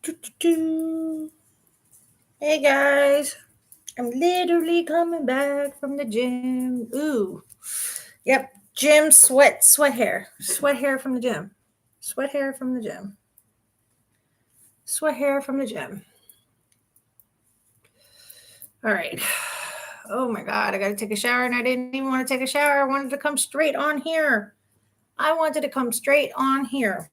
Hey guys, I'm literally coming back from the gym. Ooh, yep, gym sweat hair from the gym, sweat hair from the gym, sweat hair from the gym. All right. Oh my God, I got to take a shower and I didn't even want to take a shower. I wanted to come straight on here. I wanted to come straight on here.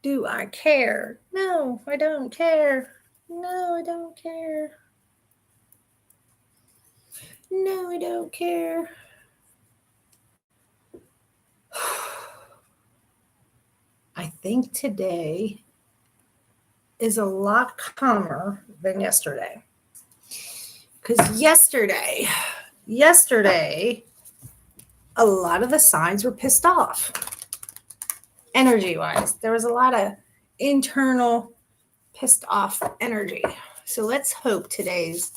Do I care? No, I don't care. No, I don't care. No, I don't care. I think today is a lot calmer than yesterday. Because yesterday, a lot of the signs were pissed off. Energy wise, there was a lot of internal pissed off energy. So let's hope today's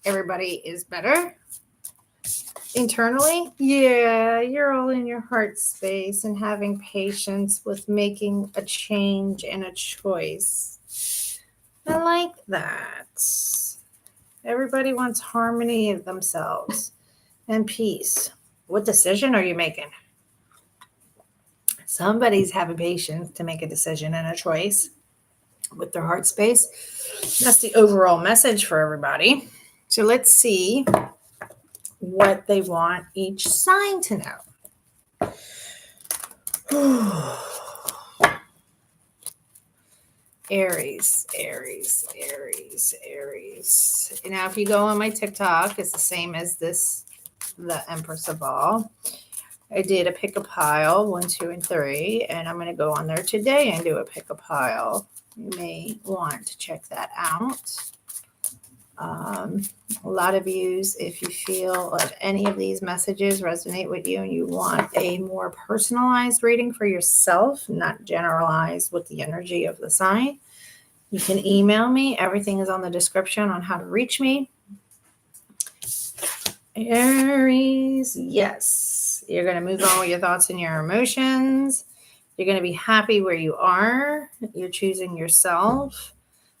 everybody is better. Internally, yeah, you're all in your heart space and having patience with making a change and a choice. I like that. Everybody wants harmony of themselves and peace. What decision are you making? Somebody's having patience to make a decision and a choice with their heart space. That's the overall message for everybody. So let's see what they want each sign to know. Aries. Now, if you go on my TikTok, it's the same as this, the Empress of All. I did a pick a pile, 1, 2, and 3, and I'm going to go on there today and do a pick a pile. You may want to check that out. A lot of yous, if you feel if any of these messages resonate with you and you want a more personalized reading for yourself, not generalized with the energy of the sign, you can email me. Everything is on the description on how to reach me. Aries, yes. You're going to move on with your thoughts and your emotions. You're going to be happy where you are. You're choosing yourself.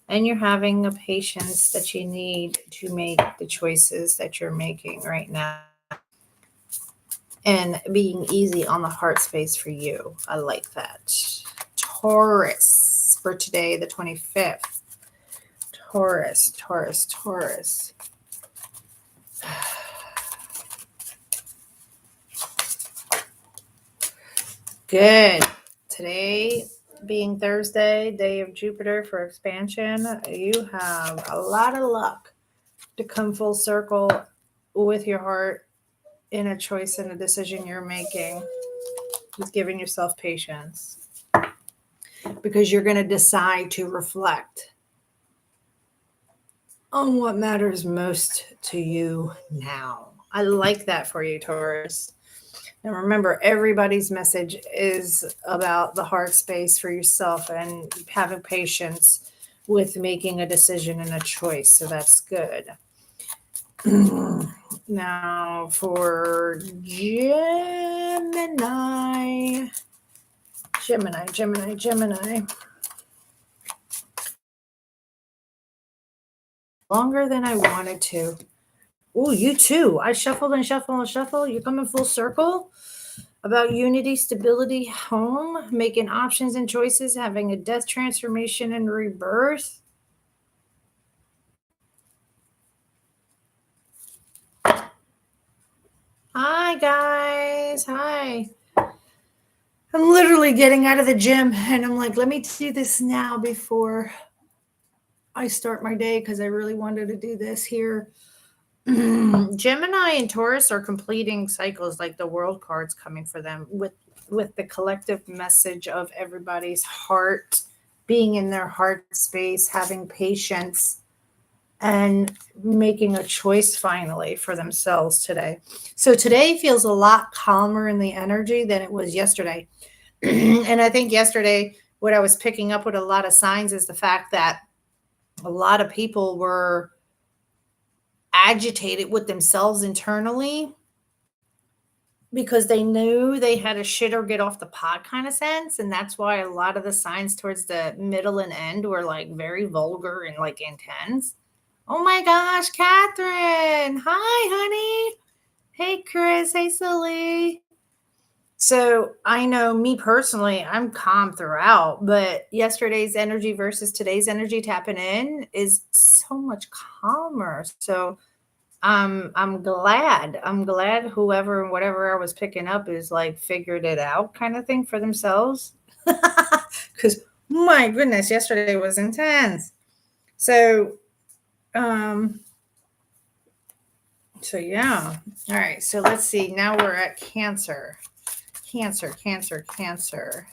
And you're having the patience that you need to make the choices that you're making right now. And being easy on the heart space for you. I like that. Taurus for today, the 25th. Taurus. Good. Today being Thursday, day of Jupiter for expansion, you have a lot of luck to come full circle with your heart in a choice and a decision you're making. Just giving yourself patience because you're going to decide to reflect on what matters most to you now. I like that for you, Taurus. And remember, everybody's message is about the heart space for yourself and having patience with making a decision and a choice. So that's good. Now for Gemini. Longer than I wanted to. Oh, you too. I shuffled and shuffled and shuffled. You're coming full circle about unity, stability, home, making options and choices, having a death, transformation, and rebirth. Hi, guys. Hi. I'm literally getting out of the gym and I'm like, let me do this now before I start my day because I really wanted to do this here. Gemini and Taurus are completing cycles like the world cards coming for them with the collective message of everybody's heart being in their heart space, having patience, and making a choice finally for themselves today. So today feels a lot calmer in the energy than it was yesterday. And I think yesterday, what I was picking up with a lot of signs is the fact that a lot of people were agitated with themselves internally because they knew they had a shit or get off the pot kind of sense. And that's why a lot of the signs towards the middle and end were like very vulgar and like intense. Oh my gosh, Catherine. Hi, honey. Hey, Chris. Hey, Silly. So I know me personally, I'm calm throughout, but yesterday's energy versus today's energy tapping in is so much calmer. So I'm glad. I'm glad whoever and whatever I was picking up is like figured it out kind of thing for themselves. Cuz my goodness, yesterday was intense. So um so yeah. All right. So let's see. Now we're at Cancer. Cancer, Cancer, Cancer.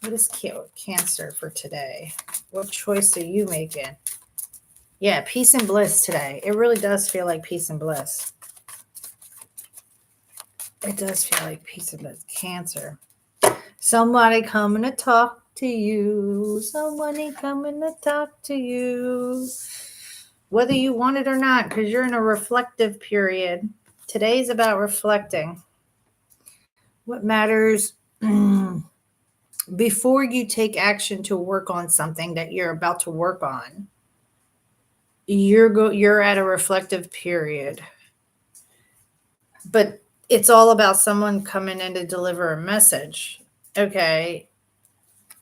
What is Cancer for today? What choice are you making? Yeah, peace and bliss today. It really does feel like peace and bliss. It does feel like peace and bliss. Cancer. Somebody coming to talk to you. Somebody coming to talk to you. Whether you want it or not, because you're in a reflective period. Today's about reflecting. What matters before you take action to work on something that you're about to work on. You're at a reflective period. But it's all about someone coming in to deliver a message. Okay.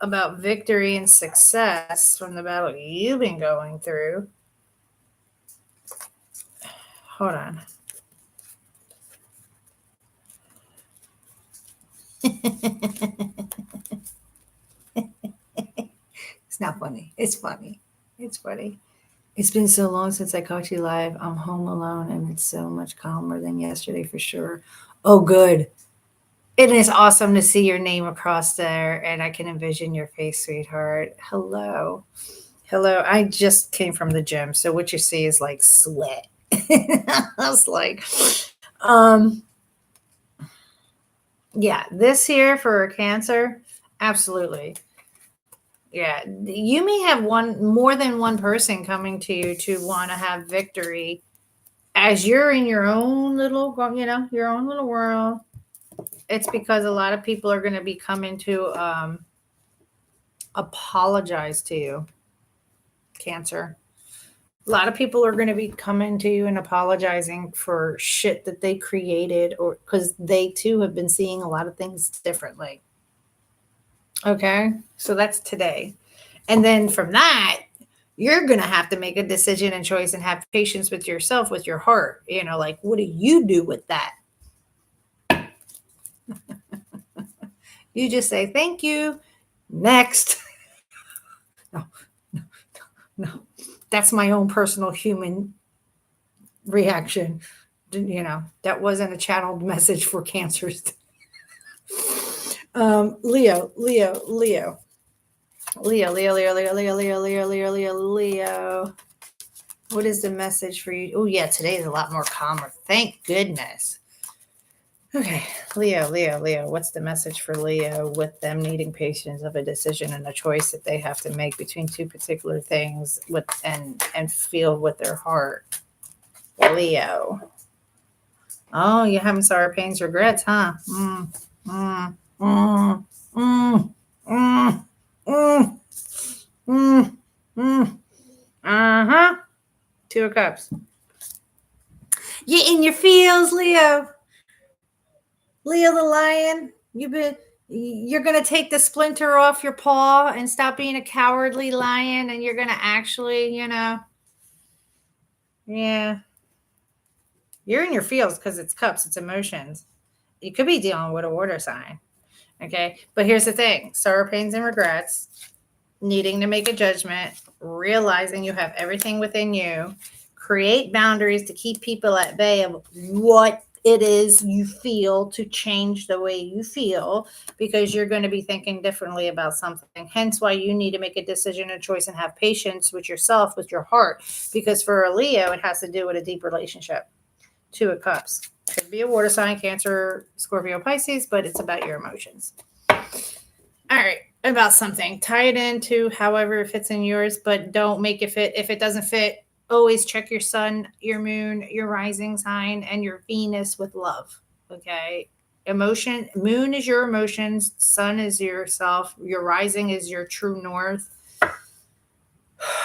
About victory and success from the battle you've been going through. Hold on. It's not funny. It's funny. It's funny. It's been so long since I caught you live. I'm home alone and it's so much calmer than yesterday for sure. Oh, good. It is awesome to see your name across there and I can envision your face, sweetheart. Hello. Hello. I just came from the gym. So what you see is like sweat. I was like, yeah, this here for a Cancer, absolutely. Yeah, you may have more than one person coming to you to want to have victory as you're in your own little, your own little world. It's because a lot of people are going to be coming to apologize to you, Cancer. A lot of people are going to be coming to you and apologizing for shit that they created, or because they too have been seeing a lot of things differently. Okay, so that's today. And then from that, you're going to have to make a decision and choice and have patience with yourself, with your heart. Like, what do you do with that? You just say, thank you. Next. No, no, no. That's my own personal human reaction. That wasn't a channeled message for Cancers. Leo. What is the message for you? Oh, yeah, today is a lot more calmer. Thank goodness. Okay, Leo. What's the message for Leo with them needing patience of a decision and a choice that they have to make between two particular things and feel with their heart? Leo. Oh, you're having sorrow, pains, regrets, huh? Uh-huh. Two of Cups. You in your feels, Leo. Leo the lion. You're going to take the splinter off your paw and stop being a cowardly lion, and you're going to actually, yeah. You're in your feels because it's cups, it's emotions. You could be dealing with a water sign. Okay. But here's the thing: sorrow, pains, and regrets, needing to make a judgment, realizing you have everything within you, create boundaries to keep people at bay of what it is you feel, to change the way you feel, because you're going to be thinking differently about something. Hence why you need to make a decision, a choice, and have patience with yourself, with your heart, because for a Leo, it has to do with a deep relationship. Two of Cups. Could be a water sign, Cancer, Scorpio, Pisces, but it's about your emotions. All right. About something. Tie it into however it fits in yours, but don't make it fit. If it doesn't fit, always check your sun, your moon, your rising sign, and your Venus with love. Okay. Moon is your emotions, sun is yourself, your rising is your true north,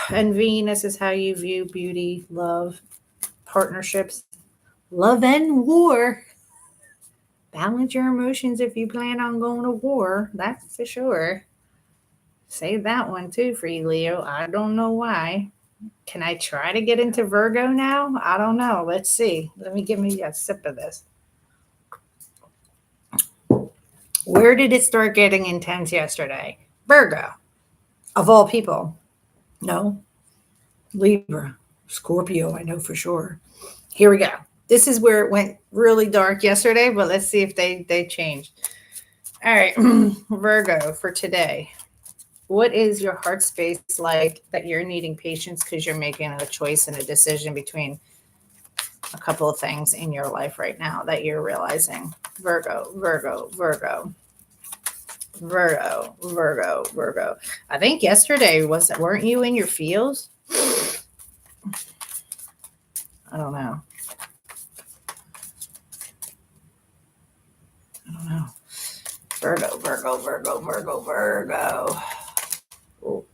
and Venus is how you view beauty, love, partnerships, love and war. Balance your emotions if you plan on going to war. That's for sure. Save that one too for you, Leo. I don't know why. Can I try to get into Virgo now? I don't know. Let's see. Let me give me a sip of this. Where did it start getting intense yesterday? Virgo, of all people. No, Libra, Scorpio, I know for sure. Here we go. This is where it went really dark yesterday, but let's see if they changed. All right, Virgo for today. What is your heart space like that you're needing patience because you're making a choice and a decision between a couple of things in your life right now that you're realizing? Virgo, Virgo, Virgo. Virgo, Virgo, Virgo. I think yesterday weren't you in your feels? I don't know. I don't know. Virgo, Virgo, Virgo, Virgo, Virgo. Ooh.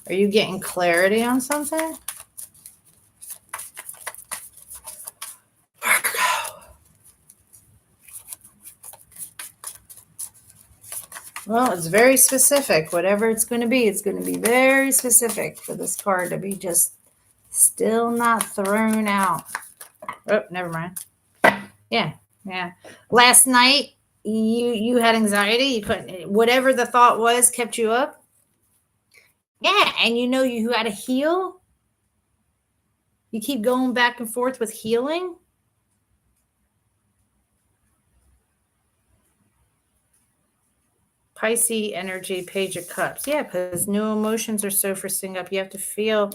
Are you getting clarity on something? Virgo. Well, it's very specific. Whatever it's going to be very specific for this card to be just still not thrown out. Oh, never mind. Yeah, yeah. Last night you had anxiety. You couldn't. Whatever the thought was kept you up. Yeah, and you got to heal. You keep going back and forth with healing. Pisces energy, Page of Cups. Yeah, because new emotions are surfacing up. You have to feel.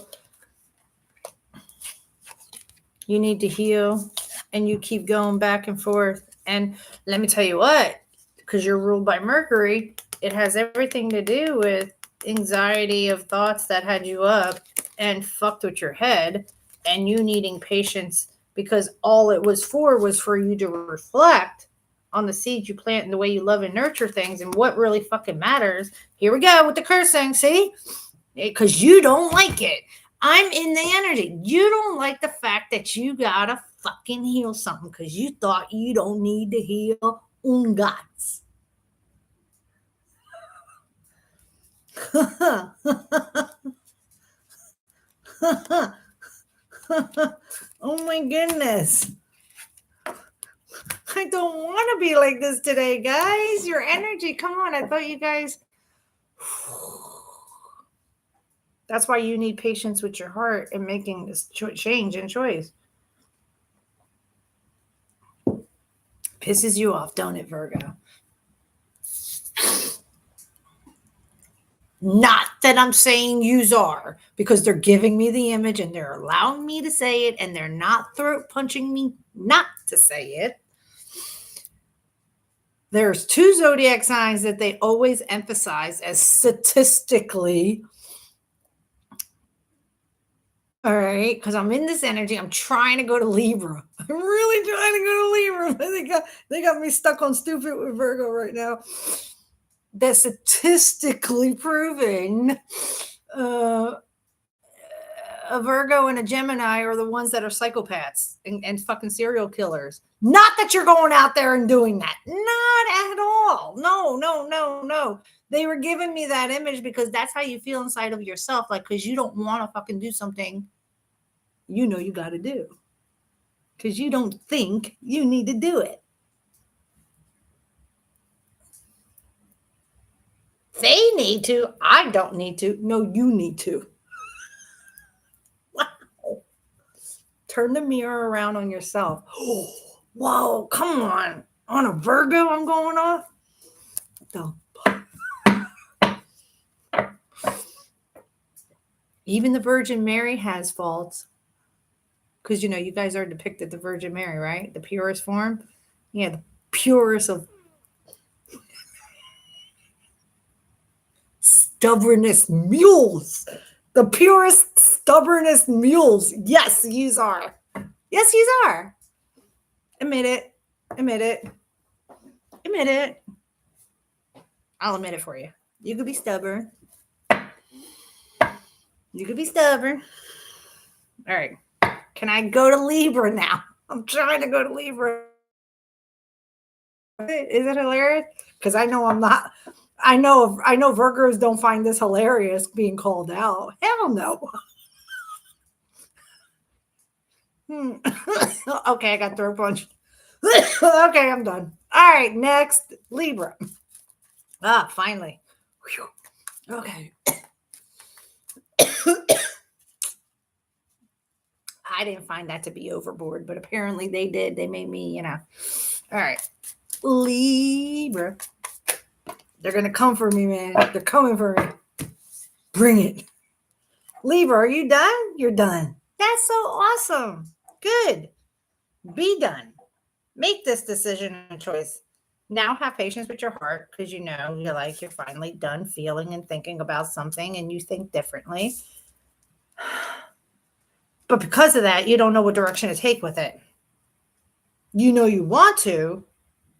You need to heal, and you keep going back and forth. And let me tell you what, because you're ruled by Mercury, it has everything to do with anxiety of thoughts that had you up and fucked with your head, and you needing patience because all it was for you to reflect on the seeds you plant and the way you love and nurture things and what really fucking matters. Here we go with the cursing, see? Because you don't like it. I'm in the energy. You don't like the fact that you gotta fucking heal something because you thought you don't need to heal ungats. Oh my goodness. I don't want to be like this today, guys. Your energy, come on. I thought you guys. That's why you need patience with your heart and making this change and choice. Pisses you off, don't it, Virgo? Not that I'm saying yous are, because they're giving me the image and they're allowing me to say it and they're not throat punching me not to say it. There's 2 zodiac signs that they always emphasize as statistically. All right, because I'm in this energy. I'm trying to go to Libra. I'm really trying to go to Libra. They got me stuck on stupid with Virgo right now. That's statistically proven. A Virgo and a Gemini are the ones that are psychopaths and fucking serial killers. Not that you're going out there and doing that. Not at all. No, no, no, no. They were giving me that image because that's how you feel inside of yourself. Like, because you don't want to fucking do something you got to do. Because you don't think you need to do it. They need to. I don't need to. No, you need to. Wow. Turn the mirror around on yourself. Whoa, come on. On a Virgo, I'm going off? No. Even the Virgin Mary has faults. Because, you guys are depicted the Virgin Mary, right? The purest form. Yeah, the purest of stubbornest mules. The purest, stubbornest mules. Yes, yous are. Yes, you are. Admit it. Admit it. Admit it. I'll admit it for you. You could be stubborn. You could be stubborn. All right. Can I go to Libra now? I'm trying to go to Libra. Is it hilarious? Because I know I'm not. I know Virgos don't find this hilarious being called out. Hell no. Okay, I got throat punch. Okay, I'm done. All right, next Libra. Finally. Whew. Okay. I didn't find that to be overboard, but apparently they did. They made me, All right. Libra. They're going to come for me, man. They're coming for me. Bring it. Libra, are you done? You're done. That's so awesome. Good. Be done. Make this decision and choice. Now have patience with your heart because you're finally done feeling and thinking about something and you think differently. But because of that, you don't know what direction to take with it. You know you want to,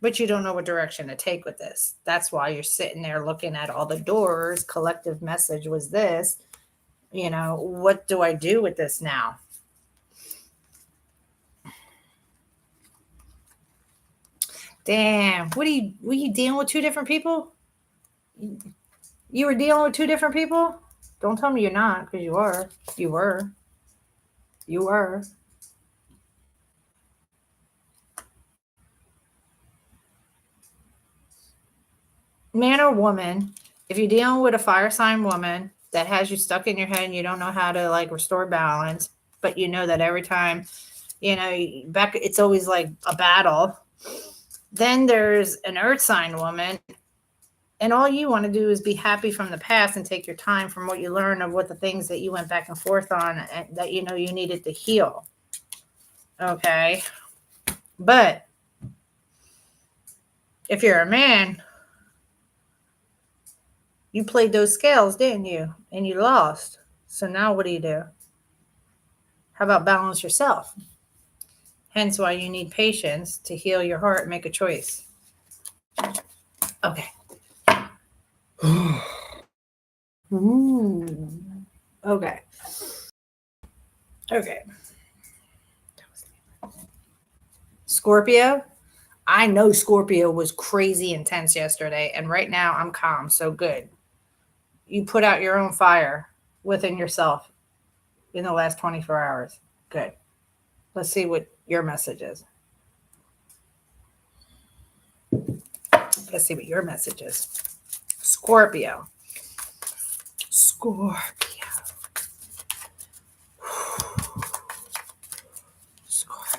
but you don't know what direction to take with this. That's why you're sitting there looking at all the doors. Collective message was this. What do I do with this now? Damn. Were you dealing with two different people? You were dealing with two different people? Don't tell me you're not, because you are. You were. You were. Man or woman, if you're dealing with a fire sign woman that has you stuck in your head and you don't know how to restore balance, but you know that every time, back, it's always like a battle. Then there's an earth sign woman, and all you want to do is be happy from the past and take your time from what you learned of what the things that you went back and forth on and that you needed to heal. Okay. But if you're a man, you played those scales, didn't you? And you lost. So now what do? How about balance yourself? Hence why you need patience to heal your heart and make a choice. Okay. Okay. Okay. Scorpio. I know Scorpio was crazy intense yesterday, and right now I'm calm. So good. You put out your own fire within yourself in the last 24 hours. Good. Let's see what your message is. Let's see what your message is. Scorpio. Scorpio. Scorpio.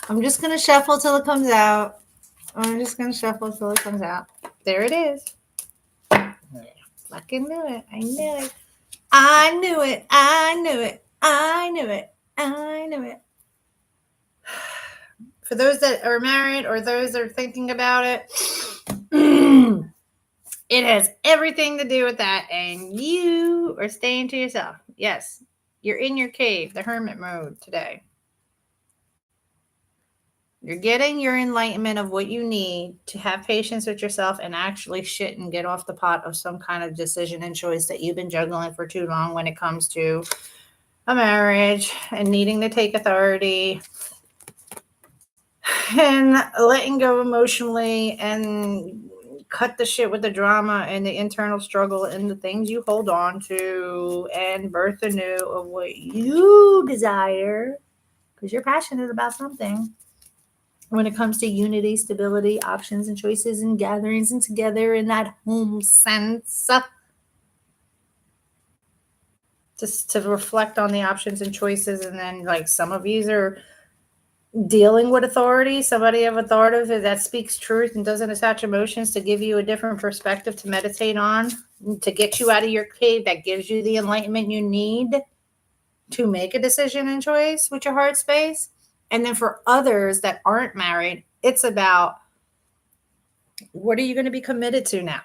I'm just going to shuffle till it comes out. I'm just going to shuffle till it comes out. There it is. Fucking knew it. I knew it. I knew it. I knew it. I knew it. I knew it. For those that are married or those that are thinking about it, it has everything to do with that. And you are staying to yourself. Yes. You're in your cave, the hermit mode today. You're getting your enlightenment of what you need to have patience with yourself and actually shit and get off the pot of some kind of decision and choice that you've been juggling for too long when it comes to a marriage and needing to take authority and letting go emotionally and cut the shit with the drama and the internal struggle and the things you hold on to and birth anew of what you desire because you're passionate about something. When it comes to unity, stability, options, and choices, and gatherings, and together in that home sense, just to reflect on the options and choices. And then, some of you are dealing with authority, somebody of authoritative that speaks truth and doesn't attach emotions to give you a different perspective to meditate on, to get you out of your cave, that gives you the enlightenment you need. to make a decision and choice with your heart space. And then for others that aren't married, it's about what are you going to be committed to now?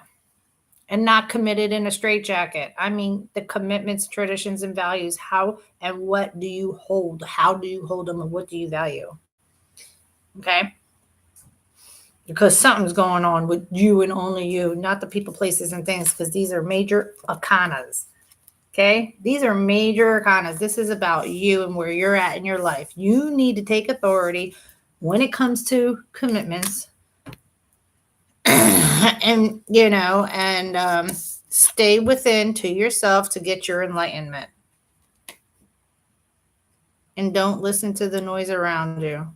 And not committed in a straitjacket. I mean, the commitments, traditions, and values. How and what do you hold? How do you hold them and what do you value? Okay? Because something's going on with you and only you, not the people, places, and things, because these are major arcanas. Okay? These are major arcanas. This is about you and where you're at in your life. You need to take authority when it comes to commitments and, stay within to yourself to get your enlightenment. And don't listen to the noise around you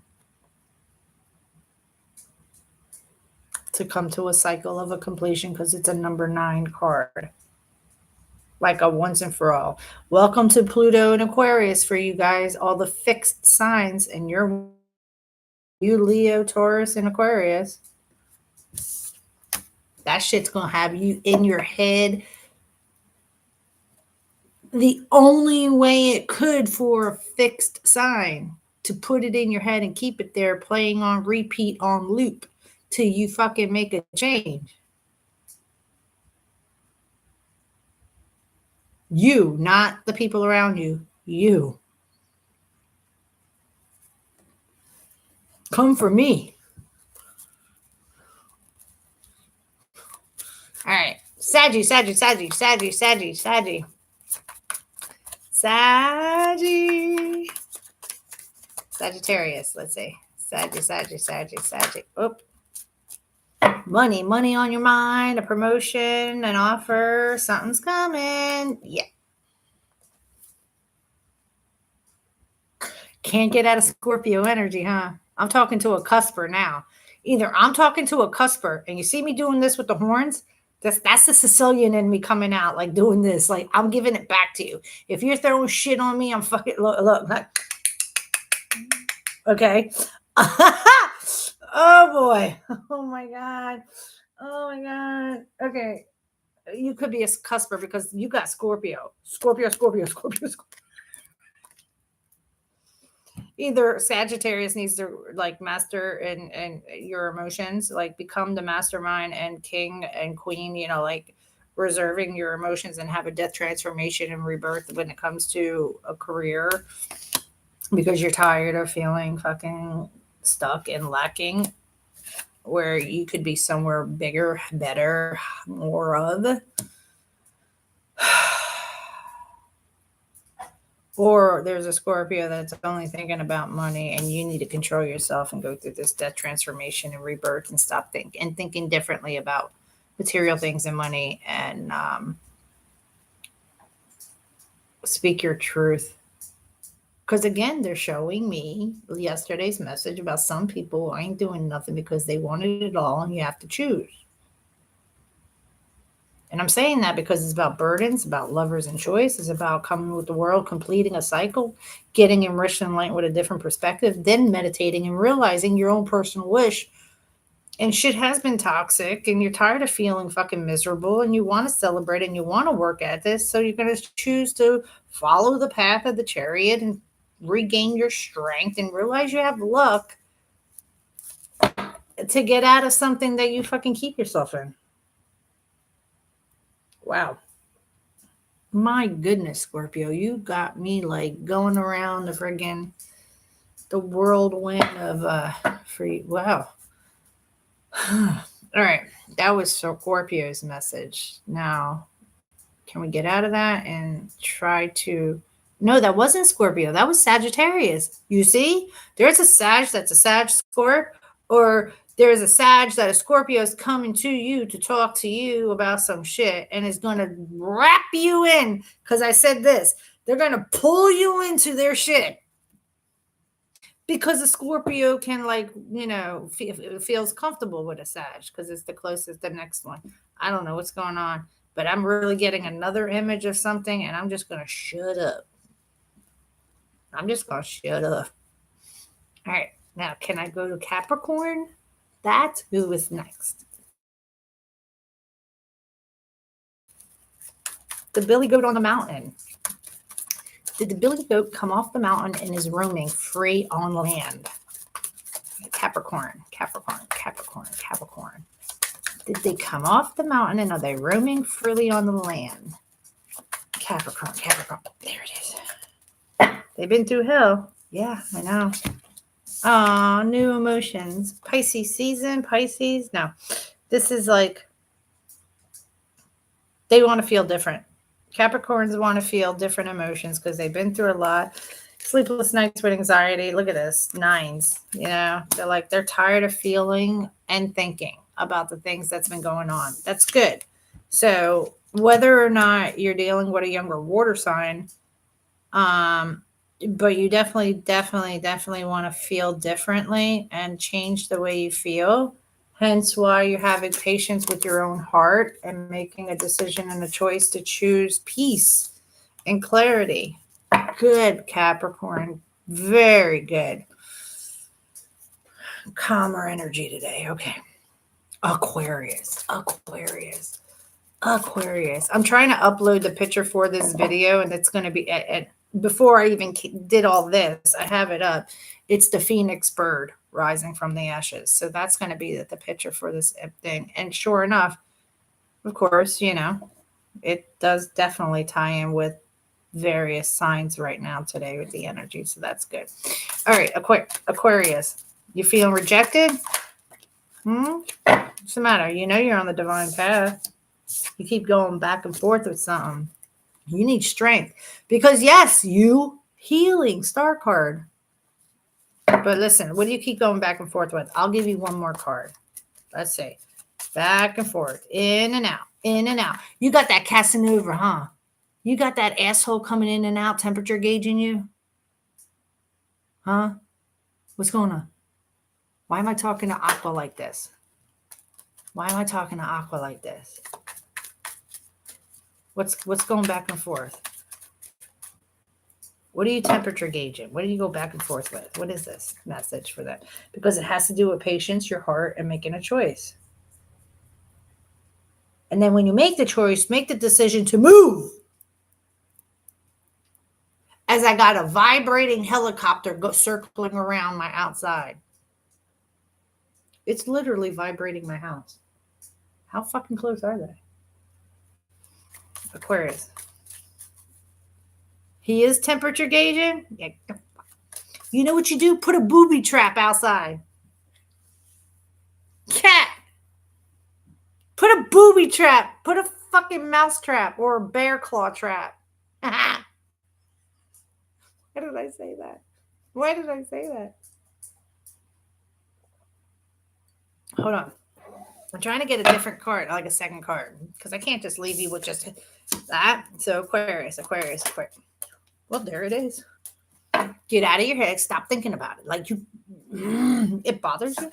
to come to a cycle of a completion, because it's a number 9 card. Like a once and for all. Welcome to Pluto and Aquarius for you guys, all the fixed signs, and you Leo, Taurus, and Aquarius. That shit's going to have you in your head the only way it could for a fixed sign, to put it in your head and keep it there playing on repeat on loop till you fucking make a change. You, not the people around you. You. Come for me. All right. Sagittarius. Let's see. Saggy. Oop. Money on your mind, a promotion, an offer, something's coming. Yeah. Can't get out of Scorpio energy, huh? I'm talking to a cusper now. Either I'm talking to a cusper, and you see me doing this with the horns, that's the Sicilian in me coming out, like doing this. Like, I'm giving it back to you. If you're throwing shit on me, I'm fucking, look. Okay. Oh, boy. Oh, my God. Okay. You could be a cusper because you got Scorpio. Scorpio. Either Sagittarius needs to like master and your emotions, like become the mastermind and king and queen, like reserving your emotions and have a death transformation and rebirth when it comes to a career, because you're tired of feeling fucking stuck and lacking where you could be somewhere bigger, better, more of. Or there's a Scorpio that's only thinking about money, and you need to control yourself and go through this death transformation and rebirth and stop thinking differently about material things and money, and speak your truth. Because again, they're showing me yesterday's message about some people ain't doing nothing because they wanted it all, and you have to choose. And I'm saying that because it's about burdens, about lovers and choice. It's about coming with the world, completing a cycle, getting enriched and enlightened with a different perspective, then meditating and realizing your own personal wish. And shit has been toxic, and you're tired of feeling fucking miserable, and you want to celebrate and you want to work at this. So you're going to choose to follow the path of the chariot and regain your strength and realize you have luck to get out of something that you fucking keep yourself in. Wow. My goodness, Scorpio, you got me like going around the whirlwind of free. Wow. All right. That was Scorpio's message. Now, can we get out of that and try to... No, that wasn't Scorpio. That was Sagittarius. You see, there's a Sag that's a Sag Scorp, or there's a Sag that a Scorpio is coming to you to talk to you about some shit and is going to wrap you in. Because I said this, they're going to pull you into their shit. Because a Scorpio can feels comfortable with a Sag because it's the closest, the next one. I don't know what's going on, but I'm really getting another image of something, and I'm just going to shut up. All right. Now, can I go to Capricorn? That's who is next. The Billy Goat on the Mountain. Did the billy goat come off the mountain and is roaming free on land? Capricorn, Capricorn, Capricorn, Capricorn. Did they come off the mountain and are they roaming freely on the land? Capricorn, Capricorn. There it is. They've been through hell. Yeah, I know. Oh, new emotions. Pisces season, Pisces. No, this is like they want to feel different. Capricorns want to feel different emotions because they've been through a lot. Sleepless nights with anxiety. Look at this. 9s. You know, they're tired of feeling and thinking about the things that's been going on. That's good. So whether or not you're dealing with a younger water sign, but you definitely want to feel differently and change the way you feel. Hence why you're having patience with your own heart and making a decision and a choice to choose peace and clarity. Good, Capricorn. Very good. Calmer energy today. Okay. Aquarius. I'm trying to upload the picture for this video, and it's going to be before I even did all this, I have it up. It's the phoenix bird rising from the ashes. So that's going to be the picture for this thing. And sure enough, of course, you know, it does definitely tie in with various signs right now today with the energy. So that's good. All right, Aquarius, you feeling rejected? What's the matter? You know you're on the divine path. You keep going back and forth with something. You need strength because yes, you healing star card. But listen, what do you keep going back and forth with? I'll give you one more card. Let's see. Back and forth, in and out, in and out. You got that Casanova, huh? You got that asshole coming in and out, temperature gauging you? Huh? What's going on? Why am I talking to Aqua like this? What's going back and forth? What are you temperature gauging? What do you go back and forth with? What is this message for that? Because it has to do with patience, your heart, and making a choice. And then when you make the choice, make the decision to move. As I got a vibrating helicopter circling around my outside. It's literally vibrating my house. How fucking close are they? Aquarius. He is temperature gauging? Yeah. You know what you do? Put a booby trap outside. Cat. Put a booby trap. Put a fucking mouse trap or a bear claw trap. Why did I say that? Hold on. I'm trying to get a different card, like a second card, because I can't just leave you with just that. So Aquarius. Well, there it is. Get out of your head. Stop thinking about it. Like it bothers you.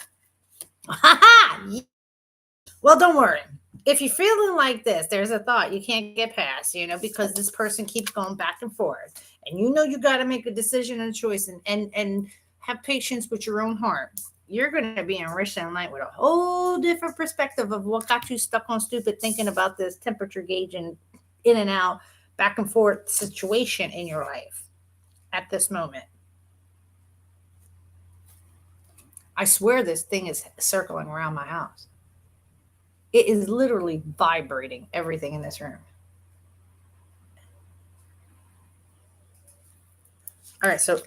Well, don't worry. If you're feeling like this, there's a thought you can't get past, you know, because this person keeps going back and forth. And you know you got to make a decision and a choice and have patience with your own heart. You're going to be enriched in light with a whole different perspective of what got you stuck on stupid thinking about this temperature gauging in and out, back and forth situation in your life at this moment. I swear this thing is circling around my house. It is literally vibrating everything in this room. All right, so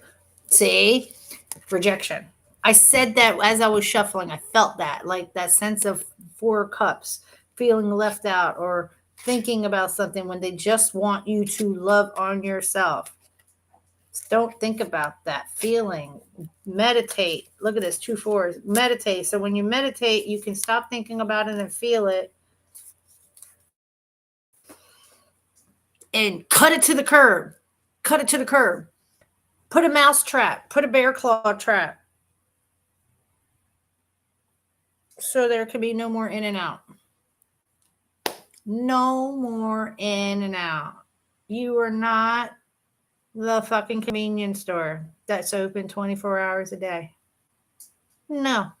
see, rejection. I said that as I was shuffling, I felt that, like that sense of 4 cups, feeling left out or thinking about something when they just want you to love on yourself. Don't think about that feeling. Meditate. Look at this, 2 4s. Meditate. So when you meditate, you can stop thinking about it and feel it. And cut it to the curb. Put a mouse trap. Put a bear claw trap. So there can be no more in and out. No more in and out. You are not the fucking convenience store that's open 24 hours a day. No.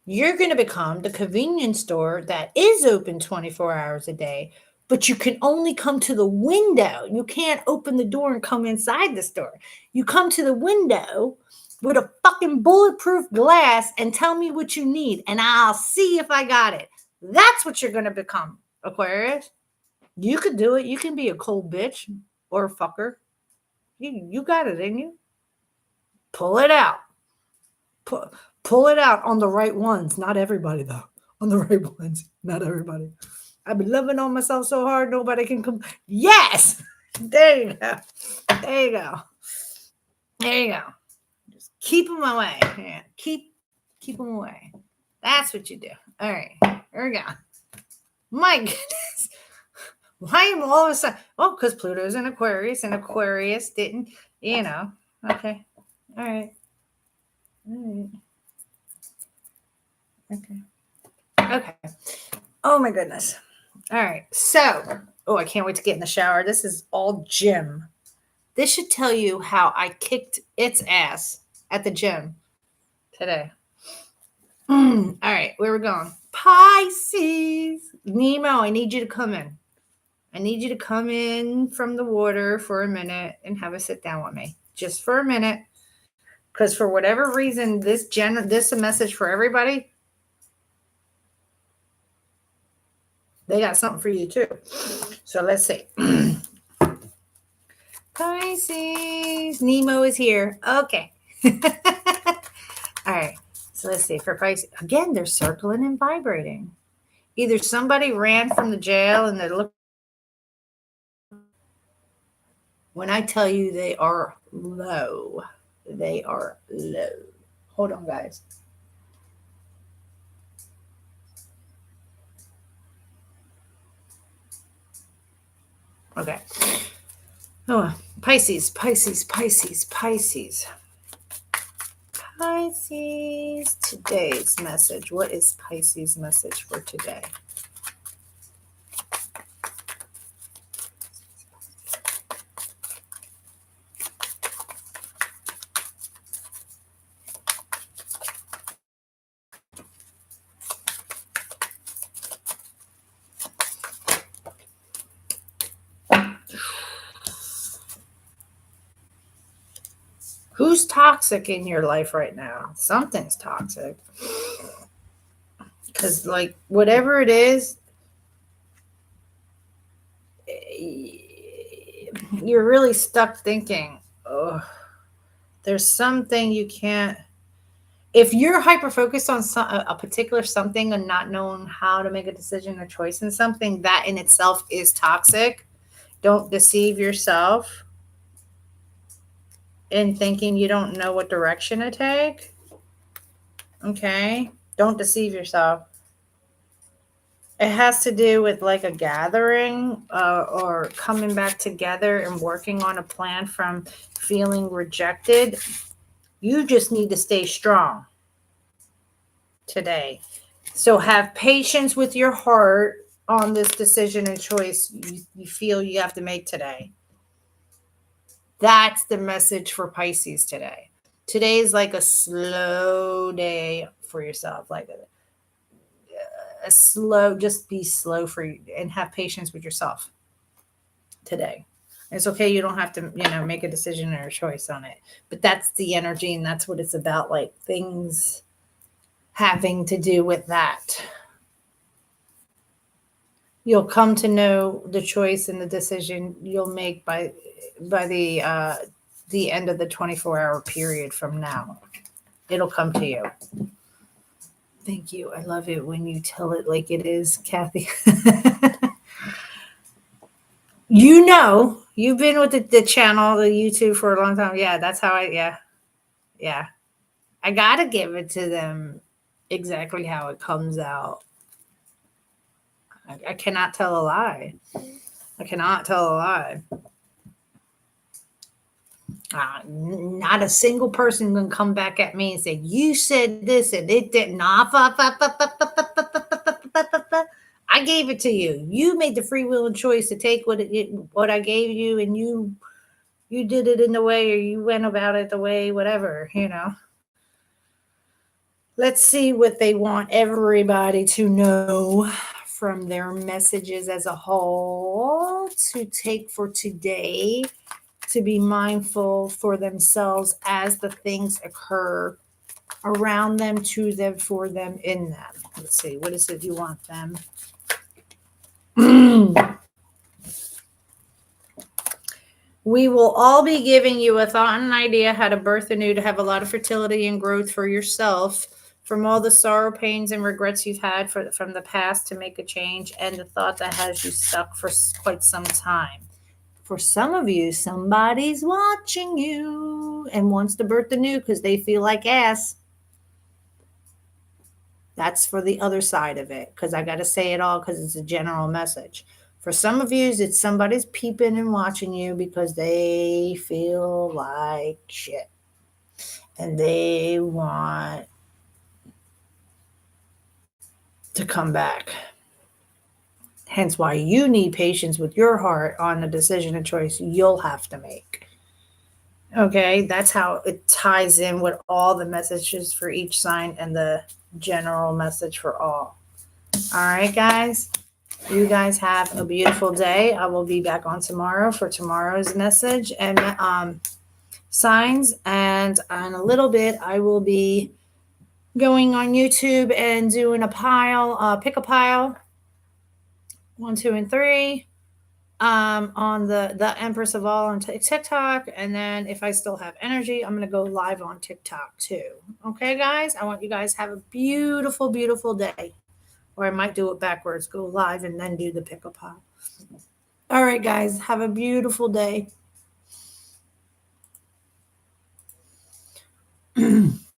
You're going to become the convenience store that is open 24 hours a day but you can only come to the window. You can't open the door and come inside the store. You come to the window with a fucking bulletproof glass and tell me what you need, and I'll see if I got it. That's what you're going to become, Aquarius. You could do it. You can be a cold bitch or a fucker. You got it in you. Pull it out. Pull it out on the right ones. Not everybody, though. On the right ones. Not everybody. I've been loving on myself so hard, nobody can come. Yes! There you go. There you go. There you go. Just keep them away. Yeah. Keep them away. That's what you do. All right. Here we go. My goodness. Why am all of a sudden? Oh, because Pluto's in Aquarius, and Aquarius didn't, Okay. All right. Okay. Oh, my goodness. All right. So, I can't wait to get in the shower. This is all gym. This should tell you how I kicked its ass at the gym today. All right. Where we going? Pisces. Nemo, I need you to come in. I need you to come in from the water for a minute and have a sit down with me. Just for a minute. Because for whatever reason, this is a message for everybody. They got something for you too. So let's see. Pisces. Nemo is here. Okay. All right. So let's see. For Pisces, again, they're circling and vibrating. Either somebody ran from the jail and they're looking. When I tell you they are low, they are low. Hold on, guys. Okay. Oh, Pisces. Pisces. Today's message. What is Pisces' message for today? Who's toxic in your life right now? Something's toxic. Because, whatever it is, you're really stuck thinking, there's something you can't. If you're hyper-focused on a particular something and not knowing how to make a decision or choice in something, that in itself is toxic. Don't deceive yourself in thinking you don't know what direction to take. Okay? Don't deceive yourself. It has to do with a gathering or coming back together and working on a plan from feeling rejected. You just need to stay strong today. So have patience with your heart on this decision and choice you feel you have to make today. That's the message for Pisces today. Today is a slow day for yourself, a slow, just be slow for you and have patience with yourself today. It's okay. You don't have to, make a decision or a choice on it, but that's the energy and that's what it's about. Things having to do with that. You'll come to know the choice and the decision you'll make by the end of the 24-hour period from now. It'll come to you. Thank you. I love it when you tell it like it is, Kathy. You've been with the channel, the YouTube for a long time. Yeah, that's how yeah. I got to give it to them exactly how it comes out. I cannot tell a lie. Not a single person can come back at me and say, you said this and it didn't. I gave it to you. You made the free will and choice to take what I gave you, and you did it in the way, or you went about it the way, whatever, Let's see what they want everybody to know from their messages as a whole to take for today, to be mindful for themselves as the things occur around them, to them, for them, in them. Let's see, what is it you want them? We will all be giving you a thought and an idea how to birth anew, to have a lot of fertility and growth for yourself from all the sorrow, pains, and regrets you've had from the past, to make a change, and the thought that has you stuck for quite some time. For some of you, somebody's watching you and wants to birth anew because they feel like ass. That's for the other side of it, because I got to say it all because it's a general message. For some of you, it's somebody's peeping and watching you because they feel like shit and they want to come back. Hence why you need patience with your heart on the decision and choice you'll have to make. Okay, that's how it ties in with all the messages for each sign and the general message for all. All right, guys. You guys have a beautiful day. I will be back on tomorrow for tomorrow's message and signs. And in a little bit, I will be going on YouTube and doing a pile, pick a pile, 1, 2, and 3, on the Empress of All on TikTok. And then if I still have energy, I'm going to go live on TikTok too. Okay, guys? I want you guys to have a beautiful, beautiful day. Or I might do it backwards, go live and then do the pick a pile. All right, guys, have a beautiful day.